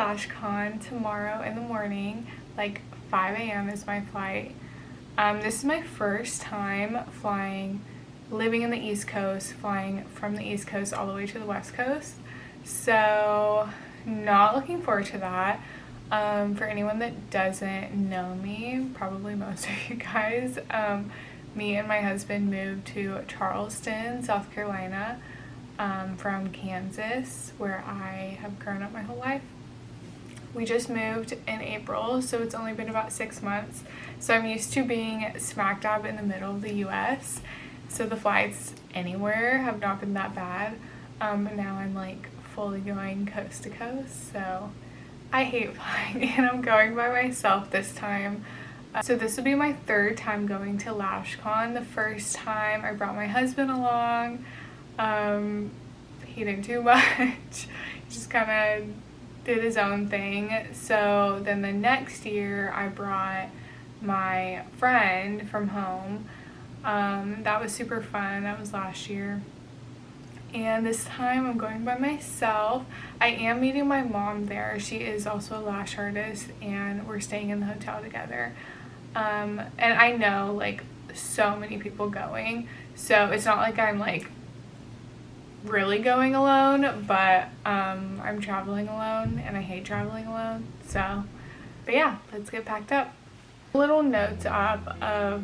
LashCon tomorrow in the morning, like 5 a.m. is my flight. This is my first time living in the East Coast, flying from the East Coast all the way to the West Coast. So not looking forward to that. For anyone that doesn't know me, probably most of you guys, me and my husband moved to Charleston, South Carolina, from Kansas, where I have grown up my whole life. We just moved in April, so it's only been about 6 months. So I'm used to being smack dab in the middle of the US. So the flights anywhere have not been that bad. But now I'm like fully going coast to coast. So I hate flying, and I'm going by myself this time. So this will be my third time going to LashCon. The first time I brought my husband along. He didn't do much. He just kind of did his own thing. So then the next year I brought my friend from home. That was super fun. That was last year. And this time I'm going by myself. I am meeting my mom there. She is also a lash artist, and we're staying in the hotel together. And I know like so many people going, so it's not like I'm like really going alone, but I'm traveling alone, and I hate traveling alone. So but yeah, let's get packed up. Little notes up of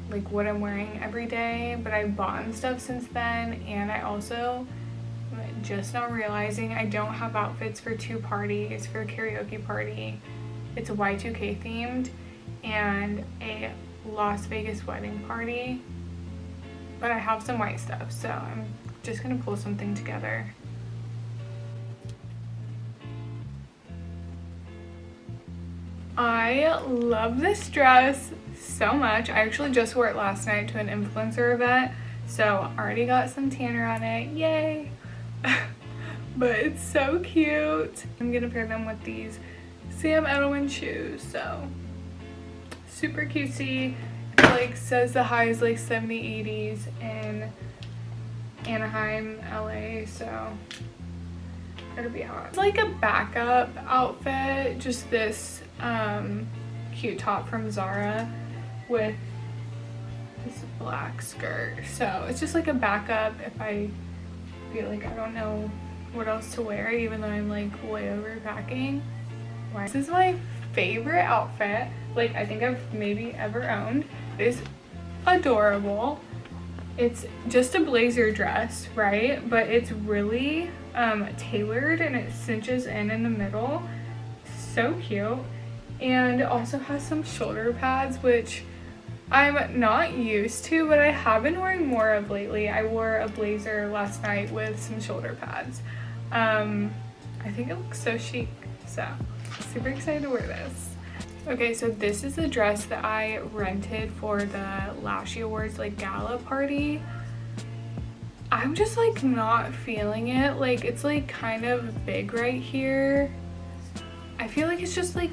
like what I'm wearing every day, but I've bought stuff since then, and I also just now realizing I don't have outfits for two parties, for a karaoke party. It's a Y2K themed and a Las Vegas wedding party, but I have some white stuff, so I'm just gonna pull something together. I love this dress so much. I actually just wore it last night to an influencer event, so already got some tanner on it, yay. But it's so cute. I'm gonna pair them with these Sam Edelman shoes, so super cutesy. It like says the high is like 70, 80s in Anaheim, LA, so it'll be hot. It's like a backup outfit, just this cute top from Zara with this black skirt. So it's just like a backup if I feel like I don't know what else to wear, even though I'm like way overpacking. This is my favorite outfit, like I think I've maybe ever owned. It is adorable. It's just a blazer dress, right? But it's really tailored, and it cinches in the middle. So cute. And it also has some shoulder pads, which I'm not used to, but I have been wearing more of lately. I wore a blazer last night with some shoulder pads. I think it looks so chic, so super excited to wear this. Okay, so this is the dress that I rented for the Lash Awards like gala party. I'm just like not feeling it. Like it's like kind of big right here. I feel like it's just like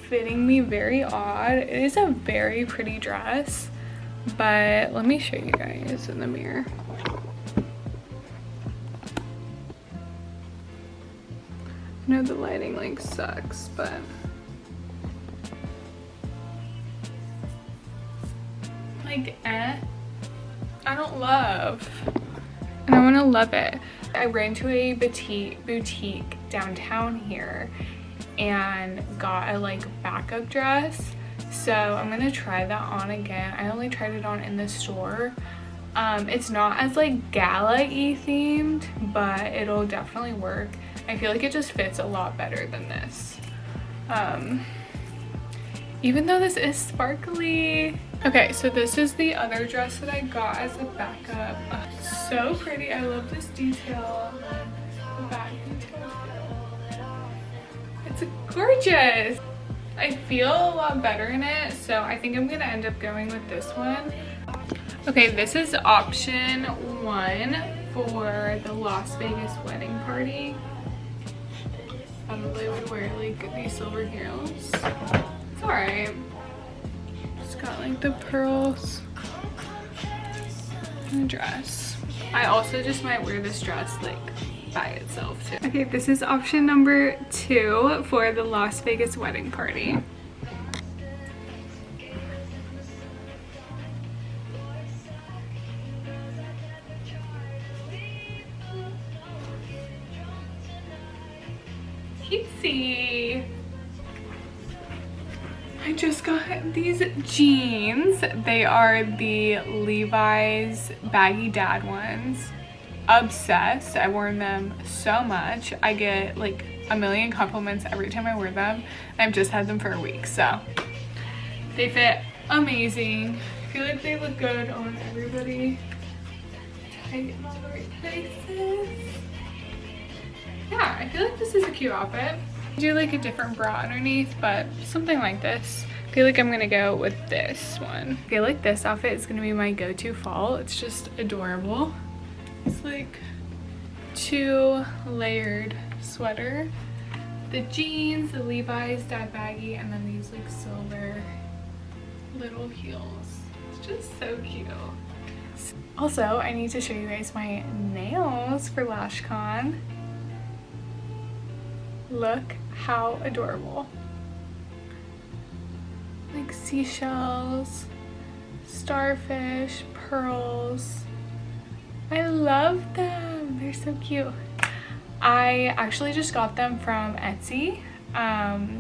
fitting me very odd. It is a very pretty dress, but let me show you guys in the mirror. I know the lighting like sucks, but like I don't love, and I want to love it. I ran to a boutique downtown here and got a like backup dress, so I'm gonna try that on again. I only tried it on in the store. It's not as like gala-y themed, but it'll definitely work. I feel like it just fits a lot better than this, even though this is sparkly. Okay, so this is the other dress that I got as a backup. So pretty. I love this detail, the back detail. It's gorgeous. I feel a lot better in it, so I think I'm gonna end up going with this one. Okay, this is option 1 for the Las Vegas wedding party. Probably would wear like these silver heels. It's alright. Just got like the pearls and a dress. I also just might wear this dress like by itself too. Okay, this is option number 2 for the Las Vegas wedding party. Cutesy. I just got these jeans. They are the Levi's baggy dad ones. Obsessed. I wore them so much. I get like a million compliments every time I wear them. I've just had them for a week, so they fit amazing. I feel like they look good on everybody. Tight in all the right places. Yeah, I feel like this is a cute outfit. I do like a different bra underneath, but something like this. I feel like I'm gonna go with this one. I feel like this outfit is gonna be my go-to fall. It's just adorable. It's like 2-layered sweater. The jeans, the Levi's dad baggy, and then these like silver little heels. It's just so cute. Also, I need to show you guys my nails for LashCon. Look how adorable. Like seashells, starfish, pearls. I love them. They're so cute. I actually just got them from Etsy.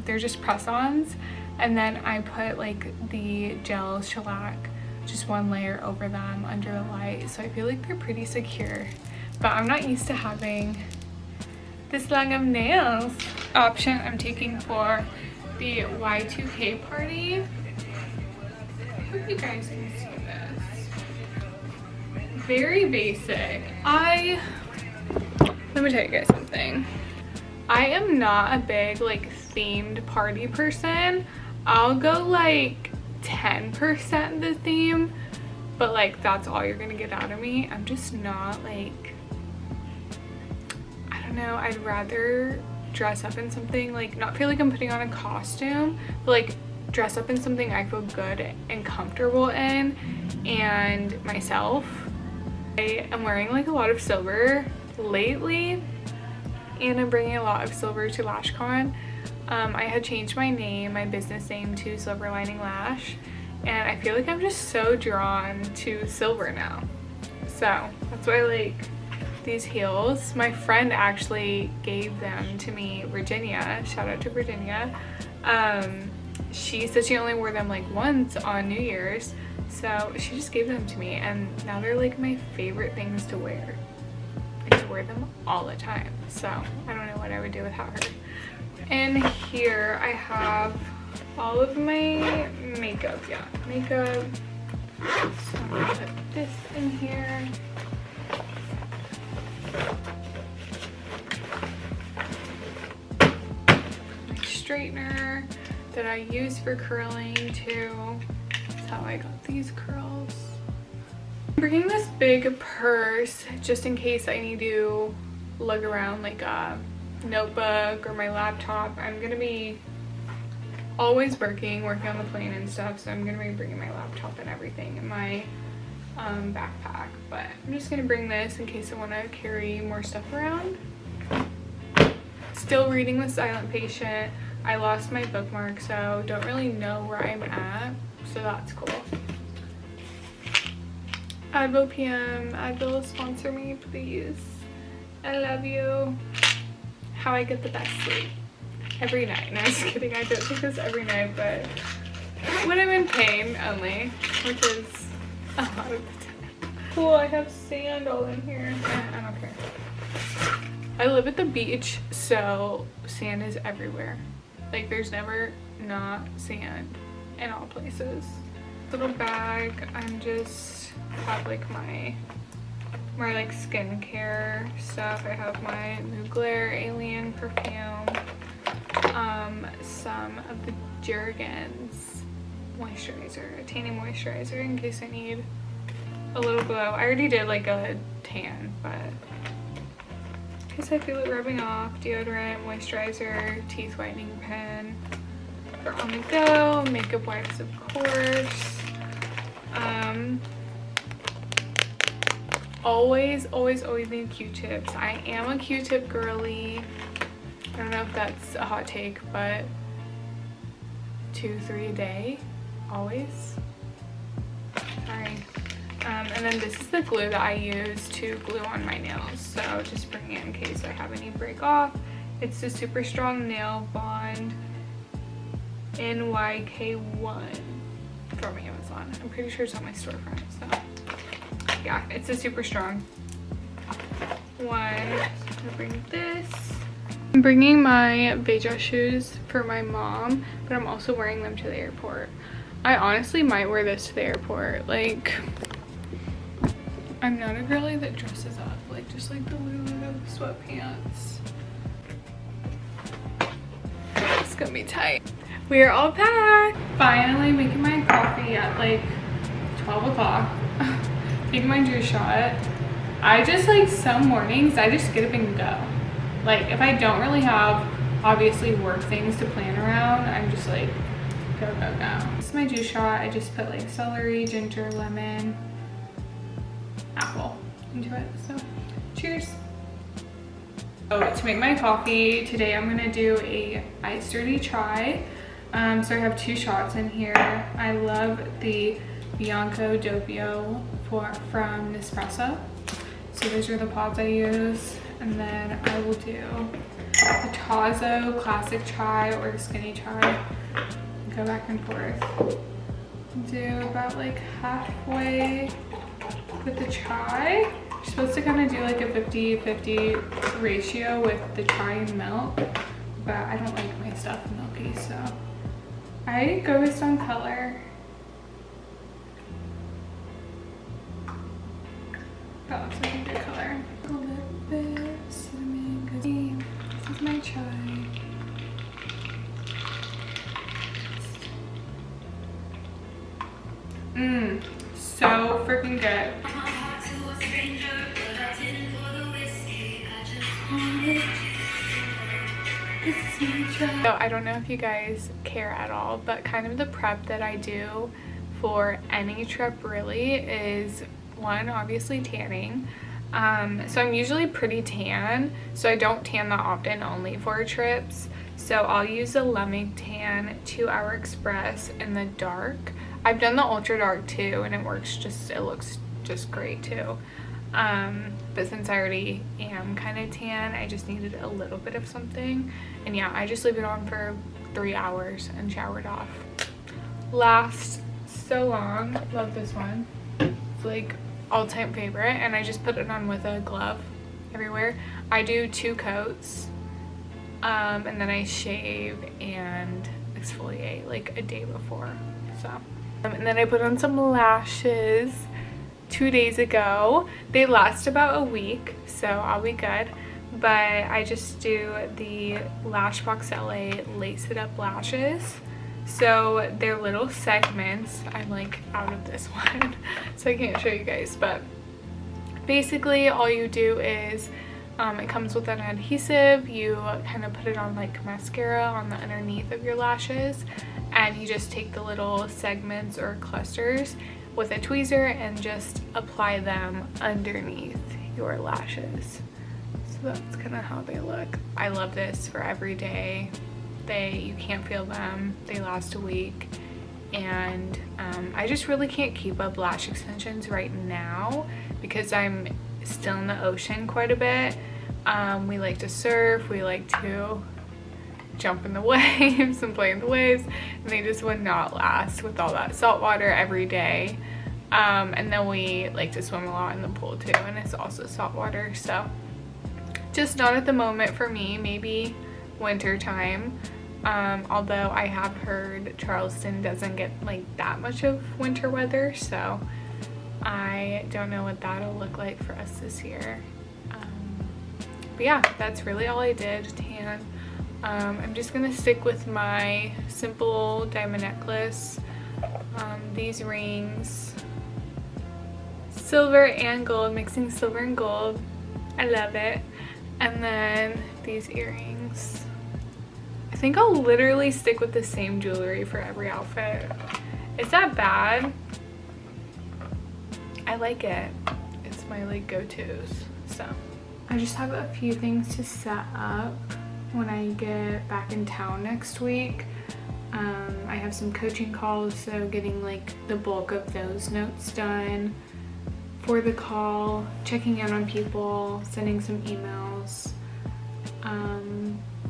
They're just press-ons. And then I put like the gel shellac, just 1 layer over them under the light. So I feel like they're pretty secure. But I'm not used to having this long of nails. Option I'm taking for the Y2K party. I hope you guys can see this. Very basic. Let me tell you guys something. I am not a big like themed party person. I'll go like 10% the theme, but like that's all you're gonna get out of me. I'm just not like, I don't know, I'd rather dress up in something, like not feel like I'm putting on a costume, but like dress up in something I feel good and comfortable in and myself. I am wearing like a lot of silver lately, and I'm bringing a lot of silver to LashCon. I had changed my name, my business name, to Silver Lining Lash, and I feel like I'm just so drawn to silver now. So that's why I like these heels. My friend actually gave them to me, Virginia. Shout out to Virginia. She said she only wore them like once on New Year's, so she just gave them to me, and now they're like my favorite things to wear. I wear them all the time, so I don't know what I would do without her. And here I have all of my makeup. So I'm gonna put this in here. My straightener that I use for curling too. That's how I got these curls. I'm bringing this big purse just in case I need to lug around like a notebook or my laptop. I'm gonna be always working on the plane and stuff, so I'm gonna be bringing my laptop and everything in my backpack, but I'm just gonna bring this in case I want to carry more stuff around. Still reading The Silent Patient. I lost my bookmark, so don't really know where I'm at, so that's cool. Advil PM. Advil, sponsor me, please. I love you. How I get the best sleep. Every night. No, just kidding. I don't do this every night, but when I'm in pain only, which is a lot of the time. Cool, I have sand all in here. I don't care. I live at the beach, so sand is everywhere. Like, there's never not sand in all places. Little bag. I'm just have like my like skincare stuff. I have my Mugler Alien perfume, some of the Jergens moisturizer, a tanning moisturizer in case I need a little glow. I already did like a tan, but in case I feel it rubbing off. Deodorant, moisturizer, teeth whitening pen for on the go, makeup wipes of course. always need Q-tips. I am a Q-tip girly. I don't know if that's a hot take, but 2-3 a day, always. Sorry. And then this is the glue that I use to glue on my nails, so just bring it in case I have any break off. It's the Super Strong Nail Bond NYK1 from Amazon. I'm pretty sure it's on my storefront, so yeah, it's a super strong one. I'm gonna bring this. I'm bringing my beige shoes for my mom, but I'm also wearing them to the airport. I honestly might wear this to the airport. Like, I'm not a girly that dresses up, like just like the Lulu sweatpants. It's gonna be tight. We are all packed. Finally making my coffee at like 12 o'clock. Taking my juice shot. I just like some mornings I just get up and go. Like if I don't really have obviously work things to plan around, I'm just like go. This is my juice shot. I just put like celery, ginger, lemon, apple into it. So cheers. Oh, to make my coffee today I'm gonna do a iced dirty chai. So I have 2 shots in here. I love the Bianco Doppio from Nespresso. So those are the pods I use. And then I will do the Tazo classic chai or the skinny chai. Go back and forth. Do about like halfway with the chai. You're supposed to kind of do like a 50-50 ratio with the chai and milk, but I don't like my stuff milky, so I go based on color. That looks like a good color. A little bit cinnamon, because this is my chai. So freaking good. So I don't know if you guys care at all, but kind of the prep that I do for any trip really is, one, obviously tanning. So I'm usually pretty tan, so I don't tan that often, only for trips. So I'll use a Lemon Tan 2 Hour Express in the dark. I've done the ultra dark too, and it looks just great too. But since I already am kind of tan, I just needed a little bit of something. And yeah, I just leave it on for 3 hours and showered off. Lasts so long. Love this one. It's like all-time favorite, and I just put it on with a glove everywhere. I do 2 coats, and then I shave and exfoliate like a day before. So and then I put on some lashes 2 days ago. They last about a week, so I'll be good. But I just do the Lashbox LA Lace It Up lashes. So they're little segments. I'm like out of this one, so I can't show you guys. But basically all you do is, it comes with an adhesive. You kind of put it on like mascara on the underneath of your lashes, and you just take the little segments or clusters with a tweezer and just apply them underneath your lashes. So that's kind of how they look. I love this for every day. You can't feel them. They last a week. And I just really can't keep up lash extensions right now because I'm still in the ocean quite a bit. We like to surf, we like to jump in the waves and play in the waves, and they just would not last with all that salt water every day. And then we like to swim a lot in the pool too, and it's also salt water, so just not at the moment for me. Maybe winter time. Although I have heard Charleston doesn't get like that much of winter weather, so I don't know what that'll look like for us this year. But yeah, that's really all I did. Tan. I'm just gonna stick with my simple diamond necklace, these rings, silver and gold, mixing silver and gold. I love it. And then these earrings. I think I'll literally stick with the same jewelry for every outfit. Is that bad? I like it. It's my like go-tos. So I just have a few things to set up when I get back in town next week. I have some coaching calls, so getting like the bulk of those notes done for the call, checking in on people, sending some emails,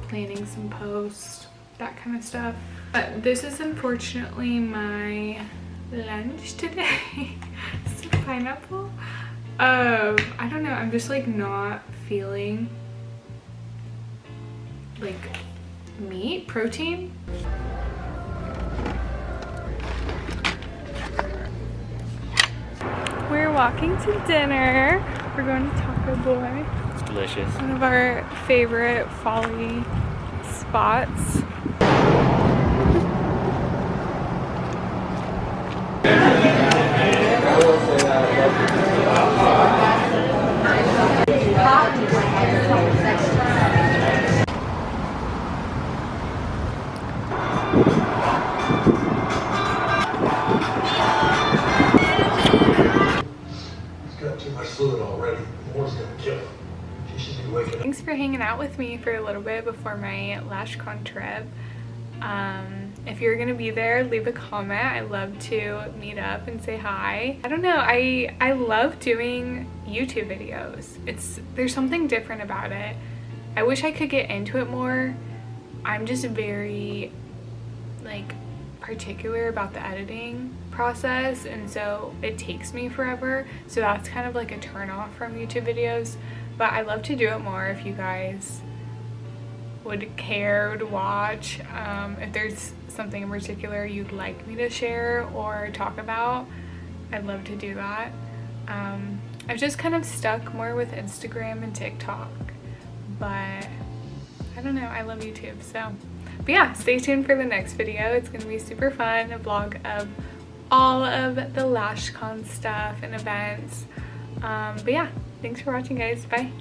planning some posts, that kind of stuff. But this is unfortunately my lunch today. Some pineapple. I don't know, I'm just like not feeling like meat, protein. We're walking to dinner. We're going to Taco Boy. It's delicious. One of our favorite fall-y spots. Thanks for hanging out with me for a little bit before my LashCon trip. If you're gonna be there, leave a comment. I love to meet up and say hi. I don't know, I love doing YouTube videos. There's something different about it. I wish I could get into it more. I'm just very like particular about the editing process, and so it takes me forever. So that's kind of like a turn off from YouTube videos. But I love to do it more if you guys would care to watch. If there's something in particular you'd like me to share or talk about, I'd love to do that. I've just kind of stuck more with Instagram and TikTok, but I don't know, I love YouTube. So, but yeah, stay tuned for the next video. It's gonna be super fun, a vlog of all of the LashCon stuff and events. But yeah, thanks for watching, guys. Bye.